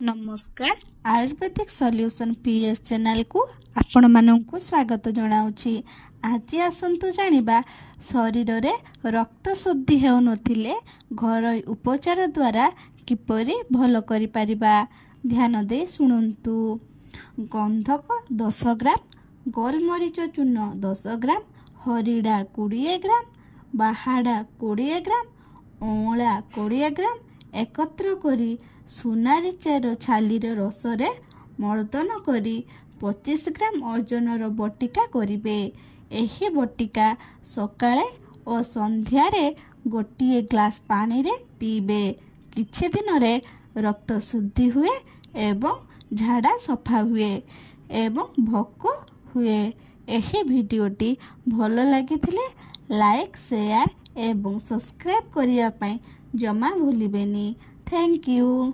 नमस्कार Ayurvedic solution PS channel को आपण मानक स्वागत जनाऊँगी। आज आसतु जानिबा शरीर रे रक्त शुद्धि हेउ नथिले घरोई उपचार द्वारा किपरि भल करि परिबा। ध्यान दे सुनंतु। गंधक 10 ग्राम, गोलमरीच चूर्ण 10 ग्राम, हरिड़ा 20 ग्राम, बाहाड़ा 20 ग्राम, अँला 20 ग्राम एकत्र करी सुनारीचार छालीर रसरे मर्दन करी 25 ग्राम ओजनर बटिका करिवे। एही बटिका सकाळे और संध्यारे गोटिए ग्लास पानी रे पीबे। किछि दिन रे रक्त शुद्धि हुए एवं झाड़ा सफा हुए एवं भोक हुए। एही भिडियोटी भल लागिथिले लाइक शेयर एवं सब्सक्राइब करिया पई जमा भूलिबेनी। Thank you.